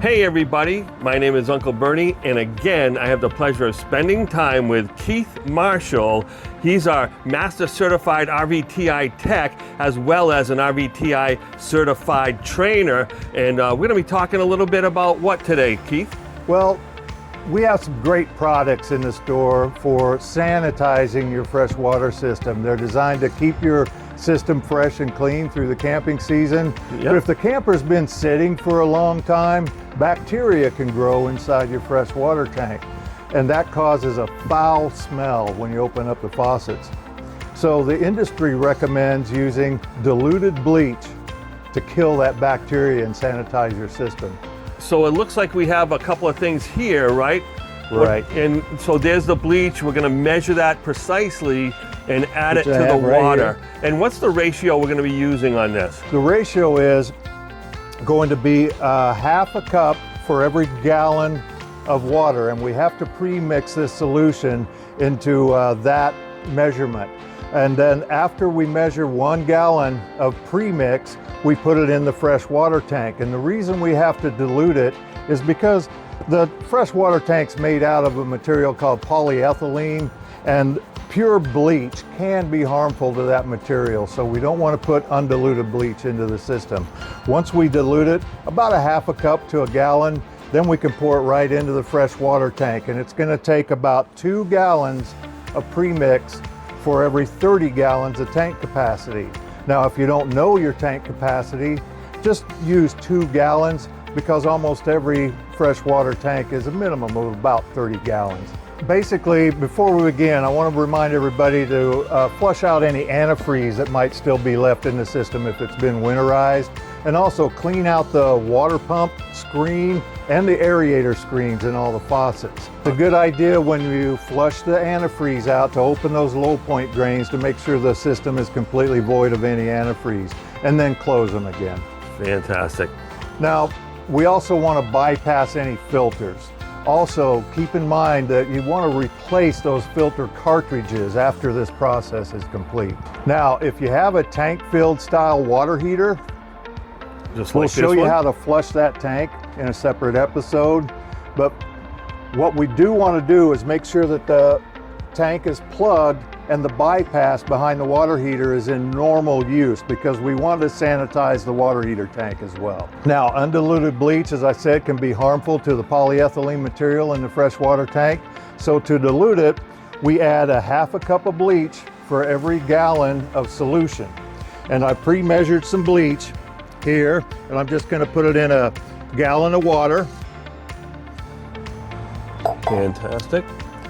Hey everybody, my name is Uncle Bernie, and again I have the pleasure of spending time with Keith Marshall. He's our Master Certified RVTI Tech as well as an RVTI Certified Trainer, and we're going to be talking a little bit about what today, Keith? Well, we have some great products in the store for sanitizing your freshwater system. They're designed to keep your system fresh and clean through the camping season. Yep. But if the camper's been sitting for a long time, bacteria can grow inside your freshwater tank, and that causes a foul smell when you open up the faucets. So the industry recommends using diluted bleach to kill that bacteria and sanitize your system. So it looks like we have a couple of things here, right? Right. And so there's the bleach. We're going to measure that precisely and add it to the right water. here. And what's the ratio we're going to be using on this? The ratio is going to be half a cup for every gallon of water, and we have to pre-mix this solution into that measurement. And then after we measure 1 gallon of pre-mix, we put it in the freshwater tank. And the reason we have to dilute it is because the freshwater tank's made out of a material called polyethylene, and pure bleach can be harmful to that material, so we don't want to put undiluted bleach into the system. Once we dilute it, about a half a cup to a gallon, then we can pour it right into the freshwater tank, and it's going to take about 2 gallons of premix for every 30 gallons of tank capacity. Now, if you don't know your tank capacity, just use 2 gallons, because almost every freshwater tank is a minimum of about 30 gallons. Basically, before we begin, I want to remind everybody to flush out any antifreeze that might still be left in the system if it's been winterized, and also clean out the water pump screen and the aerator screens in all the faucets. It's a good idea when you flush the antifreeze out to open those low point drains to make sure the system is completely void of any antifreeze, and then close them again. Fantastic. Now, we also want to bypass any filters. Also, keep in mind that you want to replace those filter cartridges after this process is complete. Now, if you have a tank-filled style water heater, we'll show you how to flush that tank in a separate episode. But what we do want to do is make sure that the tank is plugged and the bypass behind the water heater is in normal use, because we want to sanitize the water heater tank as well. Now, undiluted bleach, as I said, can be harmful to the polyethylene material in the freshwater tank. So to dilute it, we add a half a cup of bleach for every gallon of solution. And I pre-measured some bleach here, and I'm just going to put it in a gallon of water. Fantastic.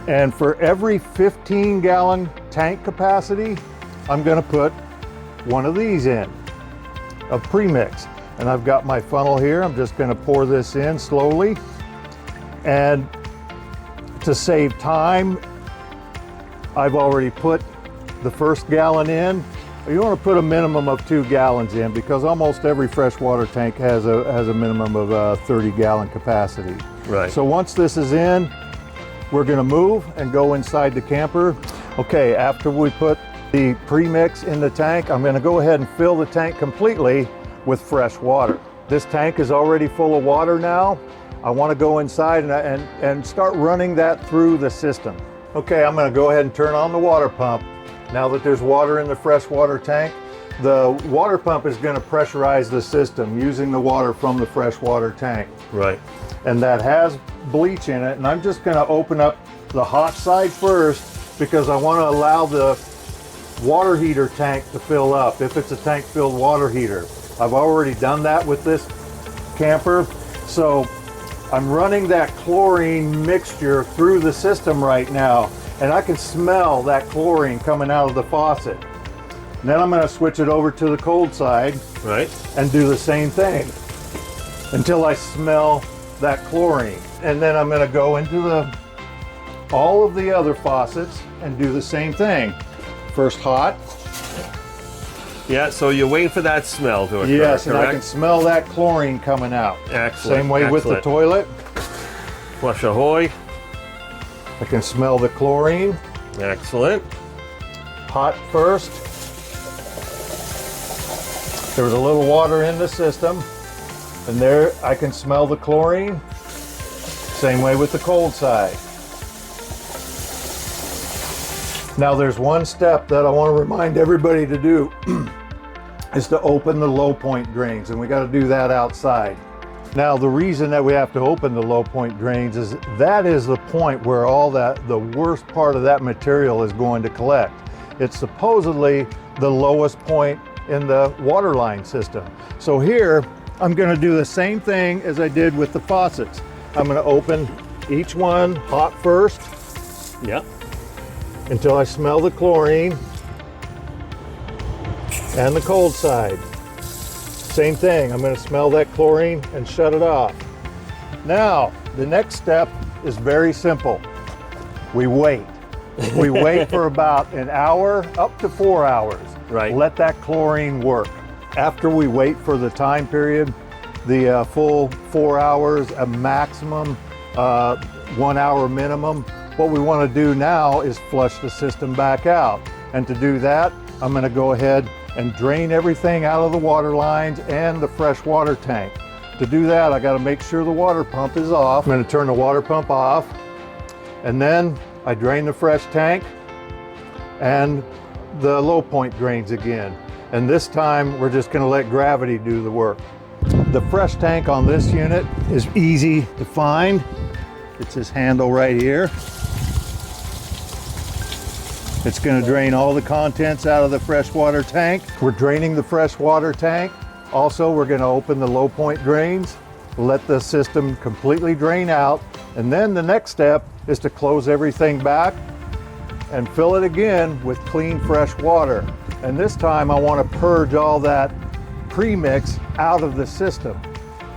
And for every 15-gallon tank capacity, I'm going to put one of these in, of premix. And I've got my funnel here. I'm just going to pour this in slowly. And to save time, I've already put the first gallon in. You want to put a minimum of 2 gallons in, because almost every freshwater tank has a minimum of 30-gallon capacity. Right. So once this is in, we're going to move and go inside the camper. Okay, after we put the premix in the tank, I'm going to go ahead and fill the tank completely with fresh water. This tank is already full of water now. I want to go inside and start running that through the system. Okay, I'm going to go ahead and turn on the water pump. Now that there's water in the freshwater tank, the water pump is going to pressurize the system using the water from the freshwater tank. Right. And that has bleach in it, and I'm just going to open up the hot side first, because I want to allow the water heater tank to fill up if it's a tank filled water heater. I've already done that with this camper, so I'm running that chlorine mixture through the system right now, and I can smell that chlorine coming out of the faucet. And then I'm going to switch it over to the cold side, Right. and do the same thing until I smell that chlorine. And then I'm going to go into all of the other faucets and do the same thing. First hot. Yeah, so you're waiting for that smell to occur, Yes, and correct? I can smell that chlorine coming out. Excellent. Same way with the toilet. Flush ahoy. I can smell the chlorine. Excellent. Hot first. There was a little water in the system. And there I can smell the chlorine. Same way with the cold side. Now there's one step that I want to remind everybody to do is to open the low point drains, and we got to do that outside. Now the reason that we have to open the low point drains is that is the point where all the worst part of that material is going to collect. It's supposedly the lowest point in the water line system. So here I'm going to do the same thing as I did with the faucets. I'm going to open each one hot first. Yep. Until I smell the chlorine, and the cold side. Same thing, I'm going to smell that chlorine and shut it off. Now, the next step is very simple. We wait. We wait for about an hour, up to 4 hours. Right. Let that chlorine work. After we wait for the time period, the full 4 hours, a maximum 1 hour minimum, what we want to do now is flush the system back out. And to do that, I'm going to go ahead and drain everything out of the water lines and the fresh water tank. To do that, I got to make sure the water pump is off. I'm going to turn the water pump off, and then I drain the fresh tank and the low point drains again. And this time we're just going to let gravity do the work. The fresh tank on this unit is easy to find. It's this handle right here. It's going to drain all the contents out of the freshwater tank. We're draining the freshwater tank. Also, we're going to open the low point drains, let the system completely drain out, and then the next step is to close everything back and fill it again with clean fresh water. And this time I want to purge all that premix out of the system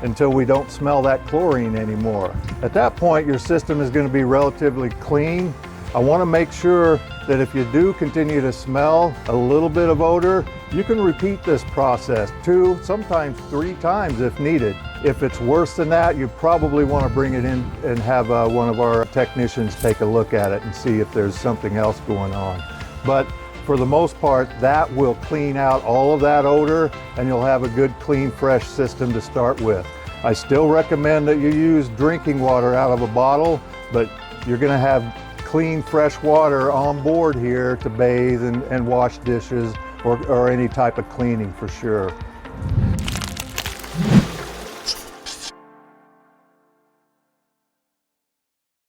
until we don't smell that chlorine anymore. At that point, your system is going to be relatively clean. I want to make sure that if you do continue to smell a little bit of odor, you can repeat this process 2, sometimes 3 times if needed. If it's worse than that, you probably want to bring it in and have one of our technicians take a look at it and see if there's something else going on. But for the most part, that will clean out all of that odor, and you'll have a good, clean, fresh system to start with. I still recommend that you use drinking water out of a bottle, but you're going to have clean, fresh water on board here to bathe and wash dishes or any type of cleaning for sure.